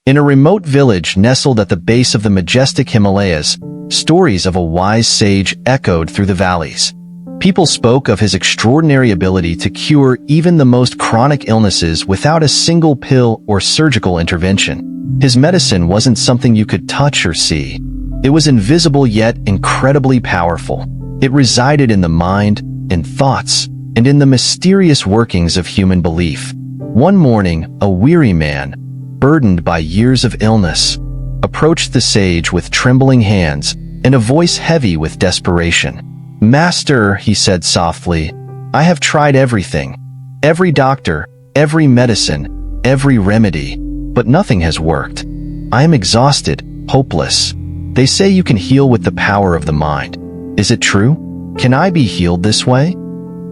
In a remote village nestled at the base of the majestic Himalayas, stories of a wise sage echoed through the valleys. People spoke of his extraordinary ability to cure even the most chronic illnesses without a single pill or surgical intervention. His medicine wasn't something you could touch or see. It was invisible yet incredibly powerful. It resided in the mind, in thoughts, and in the mysterious workings of human belief. One morning, a weary man, burdened by years of illness, approached the sage with trembling hands and a voice heavy with desperation. "Master," he said softly, "I have tried everything. Every doctor, every medicine, every remedy, but nothing has worked. I am exhausted, hopeless. They say you can heal with the power of the mind. Is it true? Can I be healed this way?"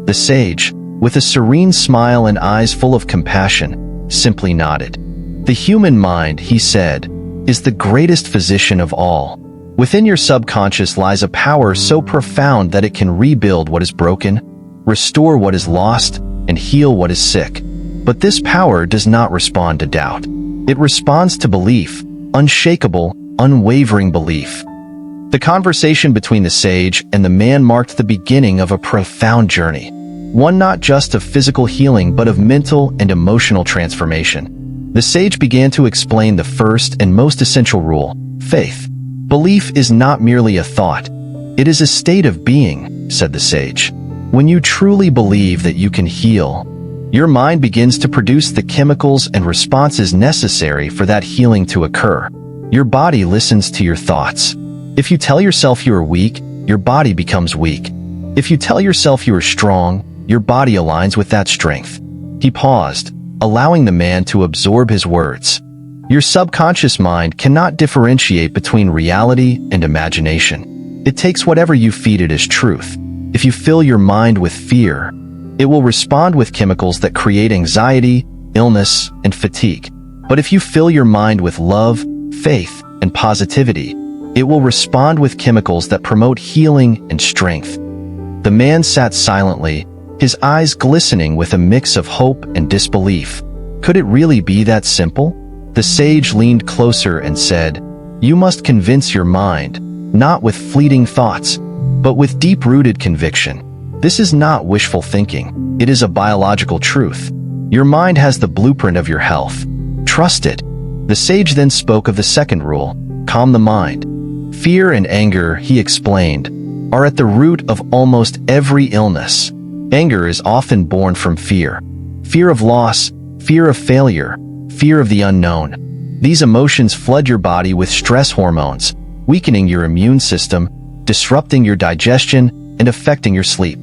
The sage, with a serene smile and eyes full of compassion, simply nodded. "The human mind," he said, "is the greatest physician of all. Within your subconscious lies a power so profound that it can rebuild what is broken, restore what is lost, and heal what is sick. But this power does not respond to doubt. It responds to belief, unshakable, unwavering belief." The conversation between the sage and the man marked the beginning of a profound journey, one not just of physical healing but of mental and emotional transformation. The sage began to explain the first and most essential rule: faith. "Belief is not merely a thought. It is a state of being," said the sage. "When you truly believe that you can heal, your mind begins to produce the chemicals and responses necessary for that healing to occur. Your body listens to your thoughts. If you tell yourself you are weak, your body becomes weak. If you tell yourself you are strong, your body aligns with that strength." He paused, allowing the man to absorb his words. Your subconscious mind cannot differentiate between reality and imagination. It takes whatever you feed it as truth. If you fill your mind with fear, it will respond with chemicals that create anxiety, illness, and fatigue. But if you fill your mind with love, faith, and positivity, it will respond with chemicals that promote healing and strength. The man sat silently, his eyes glistening with a mix of hope and disbelief. Could it really be that simple? The sage leaned closer and said, "You must convince your mind, not with fleeting thoughts, but with deep-rooted conviction. This is not wishful thinking. It is a biological truth. Your mind has the blueprint of your health. Trust it." The sage then spoke of the second rule: calm the mind. "Fear and anger," he explained, "are at the root of almost every illness. Anger is often born from fear. Fear of loss, fear of failure, fear of the unknown. These emotions flood your body with stress hormones, weakening your immune system, disrupting your digestion, and affecting your sleep.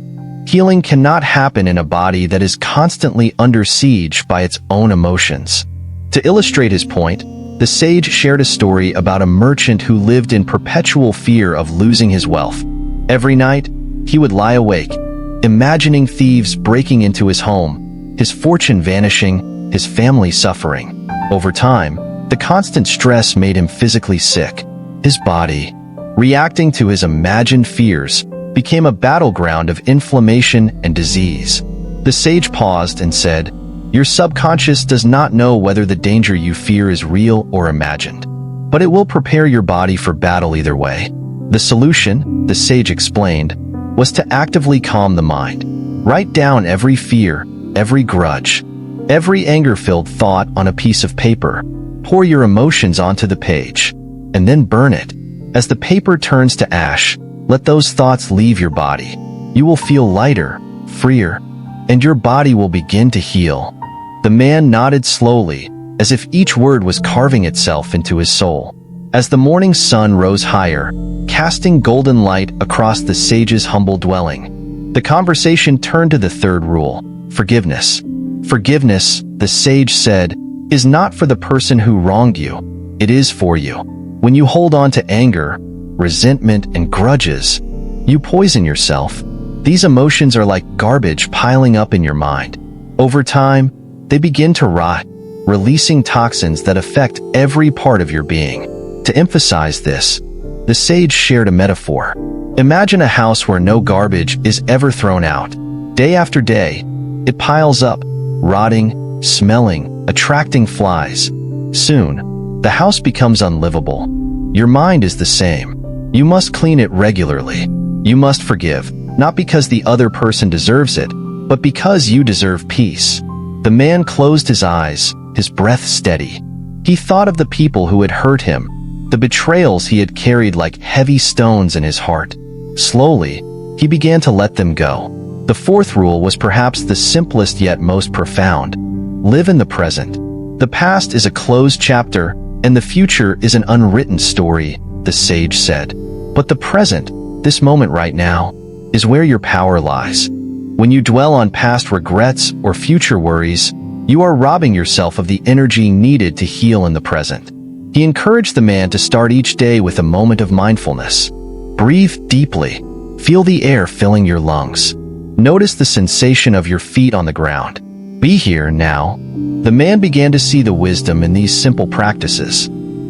Healing cannot happen in a body that is constantly under siege by its own emotions." To illustrate his point, the sage shared a story about a merchant who lived in perpetual fear of losing his wealth. Every night, he would lie awake, imagining thieves breaking into his home, his fortune vanishing, his family suffering. Over time, the constant stress made him physically sick. His body, reacting to his imagined fears, became a battleground of inflammation and disease. The sage paused and said, "Your subconscious does not know whether the danger you fear is real or imagined, but it will prepare your body for battle either way." The solution, the sage explained, was to actively calm the mind. Write down every fear, every grudge, every anger-filled thought on a piece of paper. Pour your emotions onto the page, and then burn it. As the paper turns to ash, let those thoughts leave your body. You will feel lighter, freer, and your body will begin to heal. The man nodded slowly, as if each word was carving itself into his soul. As the morning sun rose higher, casting golden light across the sage's humble dwelling, the conversation turned to the third rule: forgiveness. Forgiveness, the sage said, is not for the person who wronged you. It is for you. When you hold on to anger, resentment, and grudges, you poison yourself. These emotions are like garbage piling up in your mind. Over time, they begin to rot, releasing toxins that affect every part of your being. To emphasize this, the sage shared a metaphor. Imagine a house where no garbage is ever thrown out. Day after day, it piles up, rotting, smelling, attracting flies. Soon, the house becomes unlivable. Your mind is the same. You must clean it regularly. You must forgive, not because the other person deserves it, but because you deserve peace. The man closed his eyes, his breath steady. He thought of the people who had hurt him, the betrayals he had carried like heavy stones in his heart. Slowly, he began to let them go. The fourth rule was perhaps the simplest yet most profound. Live in the present. The past is a closed chapter, and the future is an unwritten story, the sage said. But the present, this moment right now, is where your power lies. When you dwell on past regrets or future worries, you are robbing yourself of the energy needed to heal in the present. He encouraged the man to start each day with a moment of mindfulness. Breathe deeply. Feel the air filling your lungs. Notice the sensation of your feet on the ground. Be here now. The man began to see the wisdom in these simple practices.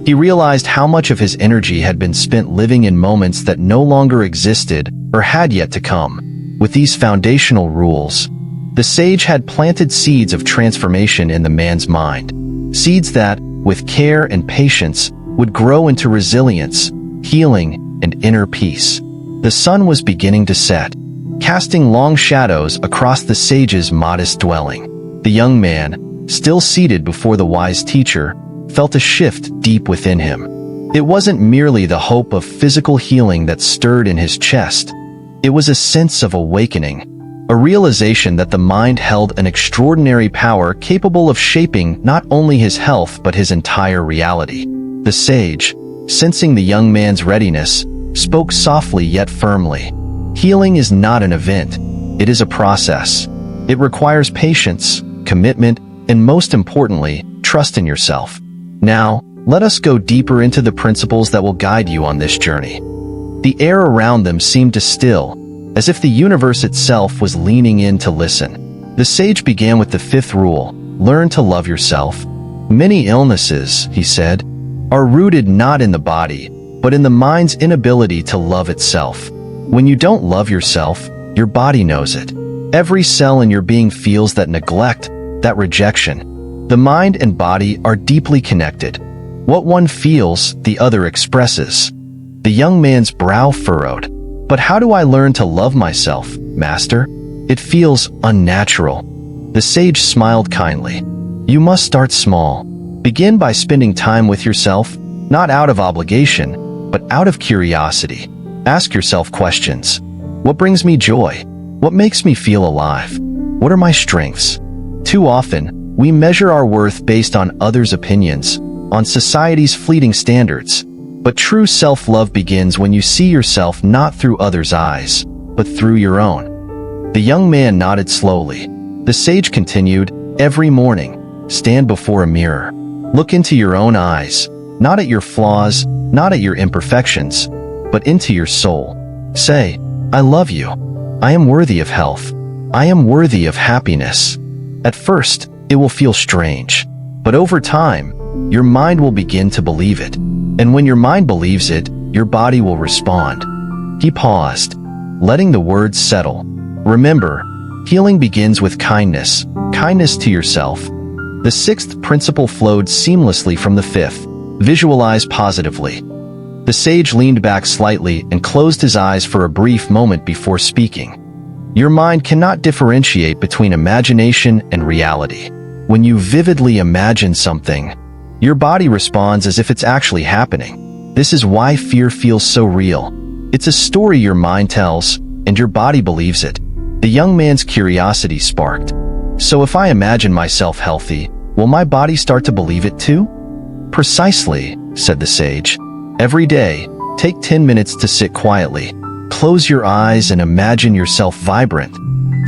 He realized how much of his energy had been spent living in moments that no longer existed or had yet to come. With these foundational rules, the sage had planted seeds of transformation in the man's mind. Seeds that, with care and patience, would grow into resilience, healing, and inner peace. The sun was beginning to set, casting long shadows across the sage's modest dwelling. The young man, still seated before the wise teacher, felt a shift deep within him. It wasn't merely the hope of physical healing that stirred in his chest. It was a sense of awakening, a realization that the mind held an extraordinary power capable of shaping not only his health but his entire reality. The sage, sensing the young man's readiness, spoke softly yet firmly. Healing is not an event. It is a process. It requires patience, commitment, and most importantly, trust in yourself. Now, let us go deeper into the principles that will guide you on this journey. The air around them seemed to still, as if the universe itself was leaning in to listen. The sage began with the fifth rule: learn to love yourself. Many illnesses, he said, are rooted not in the body, but in the mind's inability to love itself. When you don't love yourself, your body knows it. Every cell in your being feels that neglect, that rejection. The mind and body are deeply connected. What one feels, the other expresses. The young man's brow furrowed. But how do I learn to love myself, master? It feels unnatural. The sage smiled kindly. You must start small. Begin by spending time with yourself, not out of obligation, but out of curiosity. Ask yourself questions. What brings me joy? What makes me feel alive? What are my strengths? Too often, we measure our worth based on others' opinions, on society's fleeting standards. But true self-love begins when you see yourself not through others' eyes, but through your own. The young man nodded slowly. The sage continued, every morning, stand before a mirror. Look into your own eyes, not at your flaws, not at your imperfections, but into your soul. Say, I love you. I am worthy of health. I am worthy of happiness. At first, it will feel strange, but over time, your mind will begin to believe it. And when your mind believes it, your body will respond. He paused, letting the words settle. Remember, healing begins with kindness, kindness to yourself. The sixth principle flowed seamlessly from the fifth. Visualize positively. The sage leaned back slightly and closed his eyes for a brief moment before speaking. Your mind cannot differentiate between imagination and reality. When you vividly imagine something, your body responds as if it's actually happening. This is why fear feels so real. It's a story your mind tells, and your body believes it. The young man's curiosity sparked. So if I imagine myself healthy, will my body start to believe it too? Precisely, said the sage. Every day, take 10 minutes to sit quietly. Close your eyes and imagine yourself vibrant,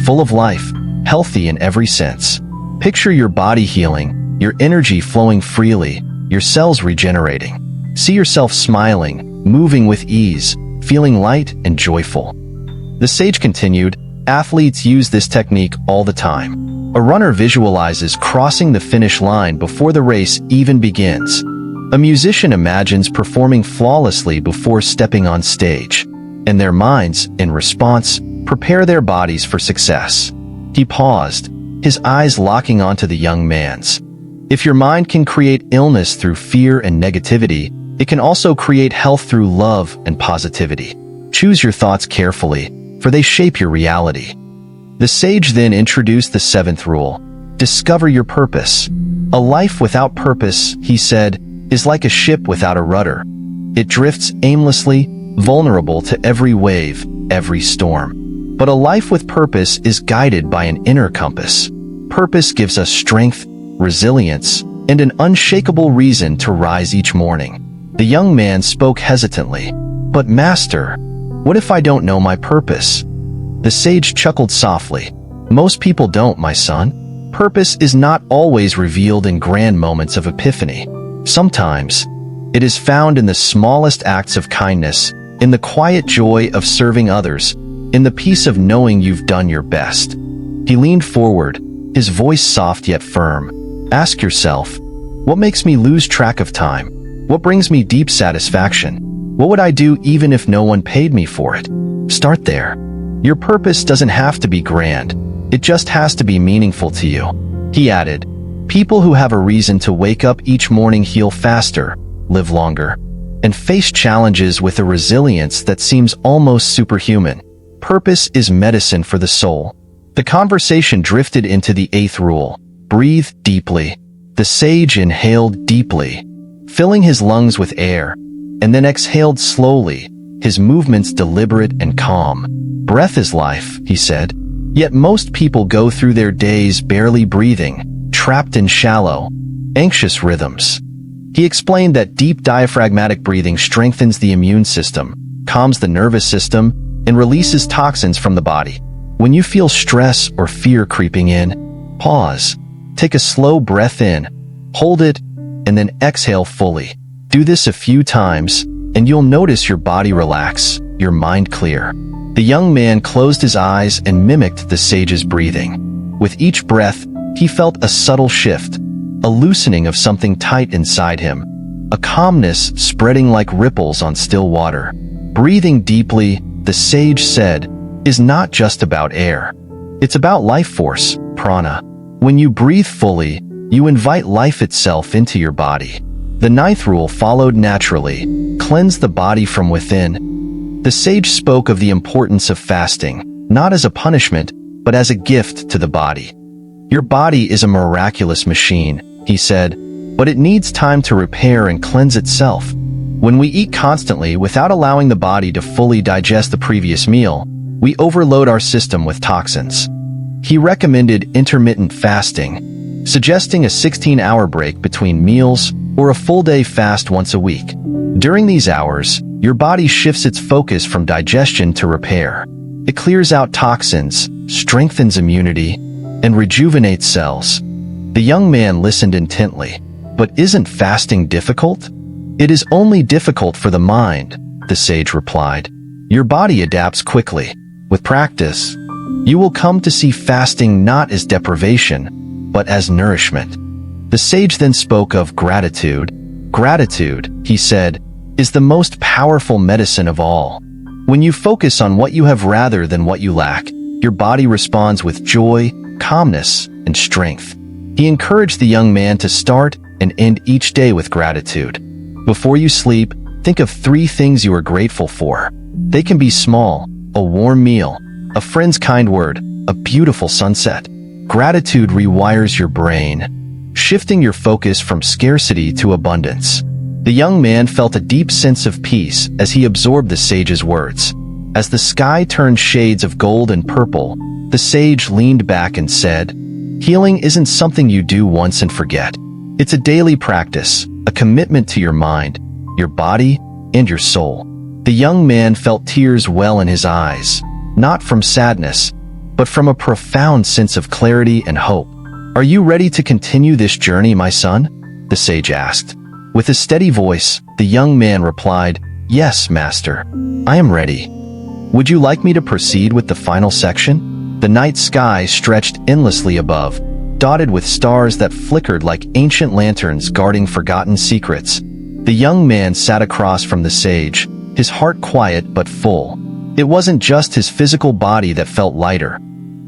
full of life, healthy in every sense. Picture your body healing, your energy flowing freely, your cells regenerating. See yourself smiling, moving with ease, feeling light and joyful. The sage continued, athletes use this technique all the time. A runner visualizes crossing the finish line before the race even begins. A musician imagines performing flawlessly before stepping on stage. And their minds, in response, prepare their bodies for success. He paused, his eyes locking onto the young man's. If your mind can create illness through fear and negativity, it can also create health through love and positivity. Choose your thoughts carefully, for they shape your reality. The sage then introduced the seventh rule: discover your purpose. A life without purpose, he said, is like a ship without a rudder. It drifts aimlessly, vulnerable to every wave, every storm. But a life with purpose is guided by an inner compass. Purpose gives us strength, resilience, and an unshakable reason to rise each morning. The young man spoke hesitantly. "But Master, what if I don't know my purpose?" The sage chuckled softly. "Most people don't, my son. Purpose is not always revealed in grand moments of epiphany. Sometimes, it is found in the smallest acts of kindness, in the quiet joy of serving others, in the peace of knowing you've done your best." He leaned forward, his voice soft yet firm. "Ask yourself, what makes me lose track of time? What brings me deep satisfaction? What would I do even if no one paid me for it? Start there. Your purpose doesn't have to be grand. It just has to be meaningful to you." He added, "People who have a reason to wake up each morning heal faster, live longer, and face challenges with a resilience that seems almost superhuman. Purpose is medicine for the soul." The conversation drifted into the eighth rule: breathe deeply. The sage inhaled deeply, filling his lungs with air, and then exhaled slowly, his movements deliberate and calm. "Breath is life," he said. "Yet most people go through their days barely breathing, trapped in shallow, anxious rhythms." He explained that deep diaphragmatic breathing strengthens the immune system, calms the nervous system, and releases toxins from the body. When you feel stress or fear creeping in, pause. Take a slow breath in, hold it, and then exhale fully. Do this a few times, and you'll notice your body relax, your mind clear. The young man closed his eyes and mimicked the sage's breathing. With each breath, he felt a subtle shift, a loosening of something tight inside him, a calmness spreading like ripples on still water. Breathing deeply, the sage said, is not just about air. It's about life force, prana. When you breathe fully, you invite life itself into your body. The ninth rule followed naturally: cleanse the body from within. The sage spoke of the importance of fasting, not as a punishment, but as a gift to the body. Your body is a miraculous machine, he said, but it needs time to repair and cleanse itself. When we eat constantly without allowing the body to fully digest the previous meal, we overload our system with toxins. He recommended intermittent fasting, suggesting a 16-hour break between meals or a full-day fast once a week. During these hours, your body shifts its focus from digestion to repair. It clears out toxins, strengthens immunity, and rejuvenates cells. The young man listened intently. "But isn't fasting difficult?" "It is only difficult for the mind," the sage replied. "Your body adapts quickly. With practice, you will come to see fasting not as deprivation, but as nourishment." The sage then spoke of gratitude. "Gratitude," he said, "is the most powerful medicine of all. When you focus on what you have rather than what you lack, your body responds with joy, calmness, and strength." He encouraged the young man to start and end each day with gratitude. Before you sleep, think of 3 things you are grateful for. They can be small: a warm meal, a friend's kind word, a beautiful sunset. Gratitude rewires your brain, shifting your focus from scarcity to abundance. The young man felt a deep sense of peace as he absorbed the sage's words. As the sky turned shades of gold and purple, the sage leaned back and said, "Healing isn't something you do once and forget. It's a daily practice, a commitment to your mind, your body, and your soul." The young man felt tears well in his eyes, not from sadness, but from a profound sense of clarity and hope. "Are you ready to continue this journey, my son?" the sage asked. With a steady voice, the young man replied, "Yes, master. I am ready." "Would you like me to proceed with the final section?" The night sky stretched endlessly above, dotted with stars that flickered like ancient lanterns guarding forgotten secrets. The young man sat across from the sage, his heart quiet but full. It wasn't just his physical body that felt lighter.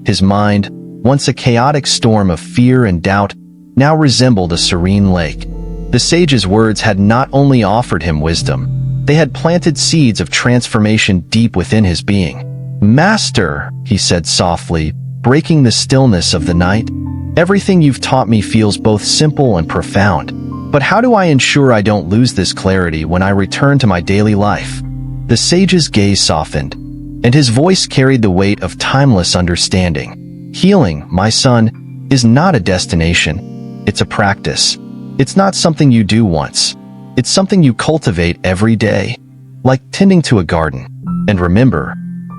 His mind, once a chaotic storm of fear and doubt, now resembled a serene lake. The sage's words had not only offered him wisdom, they had planted seeds of transformation deep within his being. "Master," he said softly, breaking the stillness of the night, "everything you've taught me feels both simple and profound. But how do I ensure I don't lose this clarity when I return to my daily life?" The sage's gaze softened, and his voice carried the weight of timeless understanding. "Healing, my son, is not a destination. It's a practice. It's not something you do once. It's something you cultivate every day, like tending to a garden. And remember,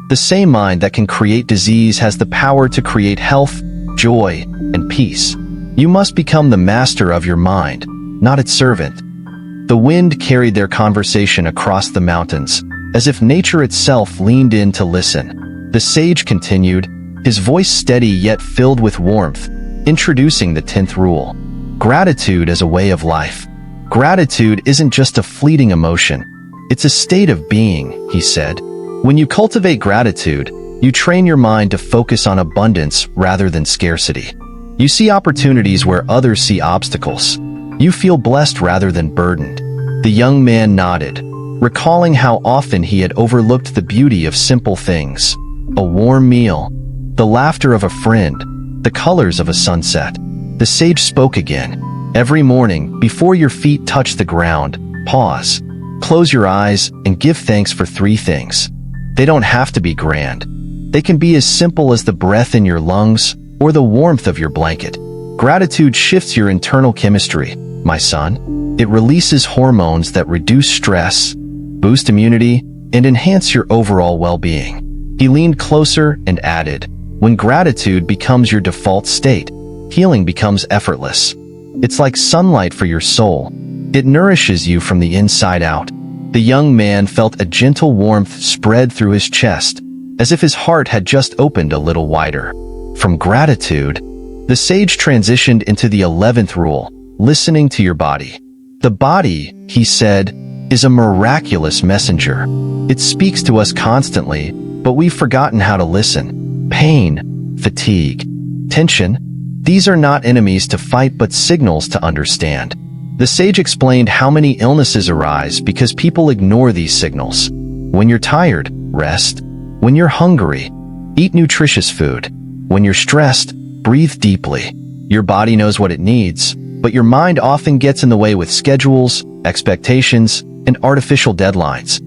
the same mind that can create disease has the power to create health, joy, and peace. You must become the master of your mind, not its servant." The wind carried their conversation across the mountains, as if nature itself leaned in to listen. The sage continued, his voice steady yet filled with warmth, introducing the 10th rule. Gratitude as a way of life. Gratitude isn't just a fleeting emotion. It's a state of being, he said. When you cultivate gratitude, you train your mind to focus on abundance rather than scarcity. You see opportunities where others see obstacles. You feel blessed rather than burdened. The young man nodded, recalling how often he had overlooked the beauty of simple things. A warm meal, the laughter of a friend, the colors of a sunset. The sage spoke again. Every morning, before your feet touch the ground, pause, close your eyes, and give thanks for 3 things. They don't have to be grand. They can be as simple as the breath in your lungs or the warmth of your blanket. Gratitude shifts your internal chemistry, my son. It releases hormones that reduce stress, boost immunity, and enhance your overall well-being. He leaned closer and added, when gratitude becomes your default state, healing becomes effortless. It's like sunlight for your soul. It nourishes you from the inside out. The young man felt a gentle warmth spread through his chest, as if his heart had just opened a little wider. From gratitude, the sage transitioned into the 11th rule, listening to your body. The body, he said, is a miraculous messenger. It speaks to us constantly, but we've forgotten how to listen. Pain, fatigue, tension, these are not enemies to fight but signals to understand. The sage explained how many illnesses arise because people ignore these signals. When you're tired, rest. When you're hungry, eat nutritious food. When you're stressed, breathe deeply. Your body knows what it needs, but your mind often gets in the way with schedules, expectations, and artificial deadlines.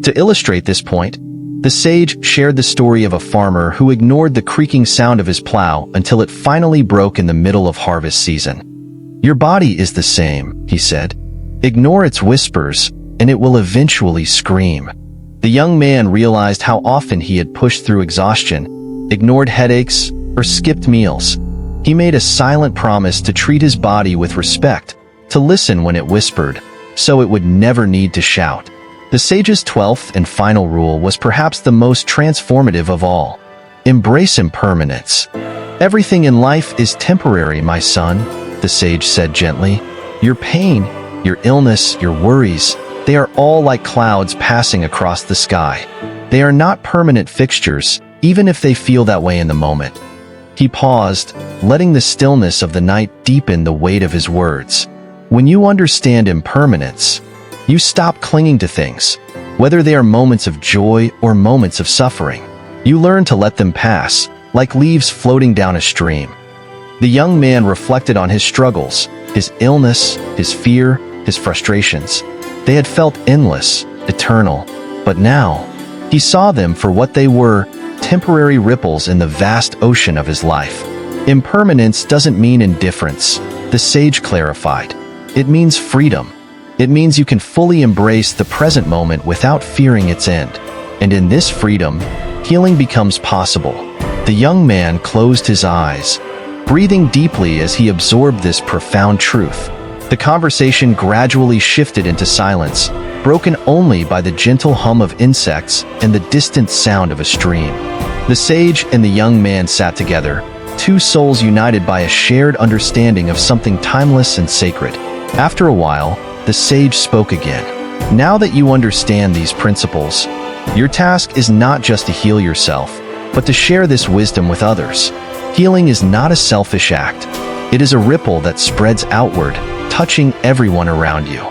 To illustrate this point, the sage shared the story of a farmer who ignored the creaking sound of his plow until it finally broke in the middle of harvest season. Your body is the same, he said. Ignore its whispers, and it will eventually scream. The young man realized how often he had pushed through exhaustion, ignored headaches, or skipped meals. He made a silent promise to treat his body with respect, to listen when it whispered, so it would never need to shout. The sage's 12th and final rule was perhaps the most transformative of all. Embrace impermanence. Everything in life is temporary, my son, the sage said gently. Your pain, your illness, your worries, they are all like clouds passing across the sky. They are not permanent fixtures, even if they feel that way in the moment. He paused, letting the stillness of the night deepen the weight of his words. When you understand impermanence, you stop clinging to things, whether they are moments of joy or moments of suffering. You learn to let them pass, like leaves floating down a stream. The young man reflected on his struggles, his illness, his fear, his frustrations. They had felt endless, eternal, but now, he saw them for what they were, temporary ripples in the vast ocean of his life. Impermanence doesn't mean indifference, the sage clarified. It means freedom. It means you can fully embrace the present moment without fearing its end. And in this freedom, healing becomes possible. The young man closed his eyes, breathing deeply as he absorbed this profound truth. The conversation gradually shifted into silence, broken only by the gentle hum of insects and the distant sound of a stream. The sage and the young man sat together, two souls united by a shared understanding of something timeless and sacred. After a while, the sage spoke again. Now that you understand these principles, your task is not just to heal yourself, but to share this wisdom with others. Healing is not a selfish act. It is a ripple that spreads outward, touching everyone around you.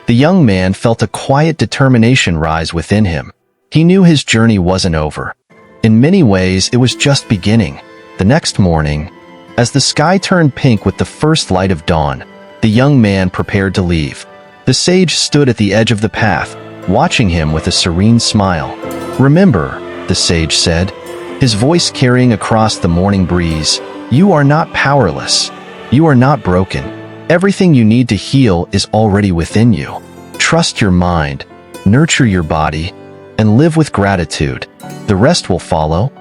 The young man felt a quiet determination rise within him. He knew his journey wasn't over. In many ways, it was just beginning. The next morning, as the sky turned pink with the first light of dawn, the young man prepared to leave. The sage stood at the edge of the path, watching him with a serene smile. "Remember," the sage said, his voice carrying across the morning breeze, "you are not powerless. You are not broken. Everything you need to heal is already within you. Trust your mind, nurture your body, and live with gratitude. The rest will follow."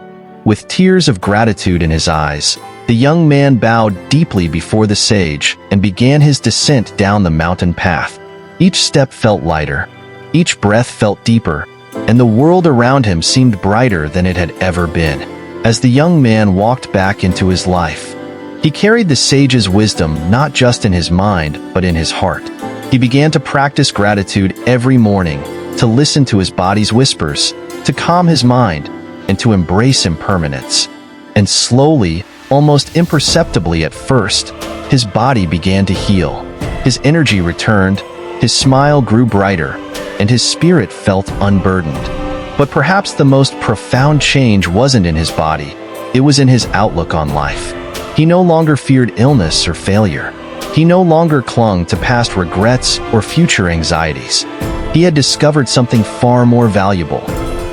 With tears of gratitude in his eyes, the young man bowed deeply before the sage and began his descent down the mountain path. Each step felt lighter, each breath felt deeper, and the world around him seemed brighter than it had ever been. As the young man walked back into his life, he carried the sage's wisdom not just in his mind, but in his heart. He began to practice gratitude every morning, to listen to his body's whispers, to calm his mind, and to embrace impermanence. And slowly, almost imperceptibly at first, his body began to heal. His energy returned, his smile grew brighter, and his spirit felt unburdened. But perhaps the most profound change wasn't in his body, it was in his outlook on life. He no longer feared illness or failure. He no longer clung to past regrets or future anxieties. He had discovered something far more valuable,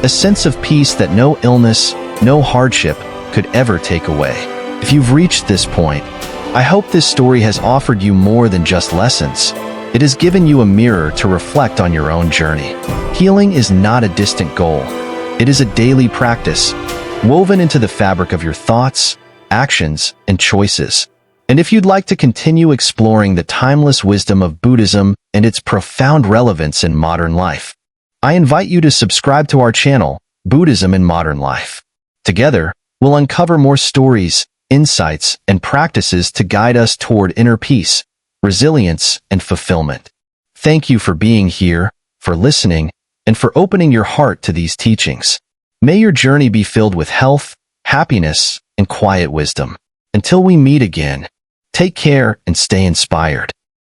a sense of peace that no illness, no hardship could ever take away. If you've reached this point, I hope this story has offered you more than just lessons. It has given you a mirror to reflect on your own journey. Healing is not a distant goal. It is a daily practice, woven into the fabric of your thoughts, actions, and choices. And if you'd like to continue exploring the timeless wisdom of Buddhism and its profound relevance in modern life, I invite you to subscribe to our channel, Buddhism in Modern Life. Together, we'll uncover more stories, insights, and practices to guide us toward inner peace, resilience, and fulfillment. Thank you for being here, for listening, and for opening your heart to these teachings. May your journey be filled with health, happiness, and quiet wisdom. Until we meet again, take care and stay inspired.